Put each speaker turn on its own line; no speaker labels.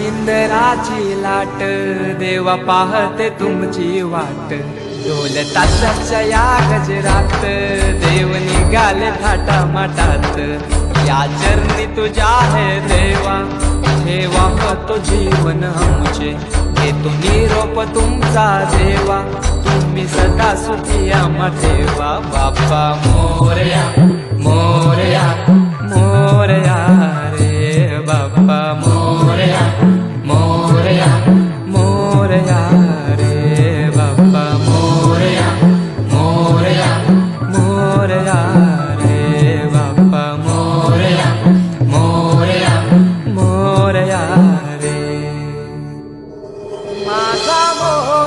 इंदराची लाट, देवा पाहते तुमची वाट. ढोल ताशाच्या या गजरात, देव निघाले थाटा माटात. या चरणी तुझ्या है देवा, ठेवा तो जीवन आमचे. घेतो निरोप तुमचा देवा, तुम्ही सदा सुखी आम्हा ठेवा. बाप्पा मोरया मोरया मोरया रे बाप्पा मोरया मोरया मोरया रे बाप्पा मोरया मोरया मोरया रे बाप्पा मोरया मोरया मोरया रे माझा मोर.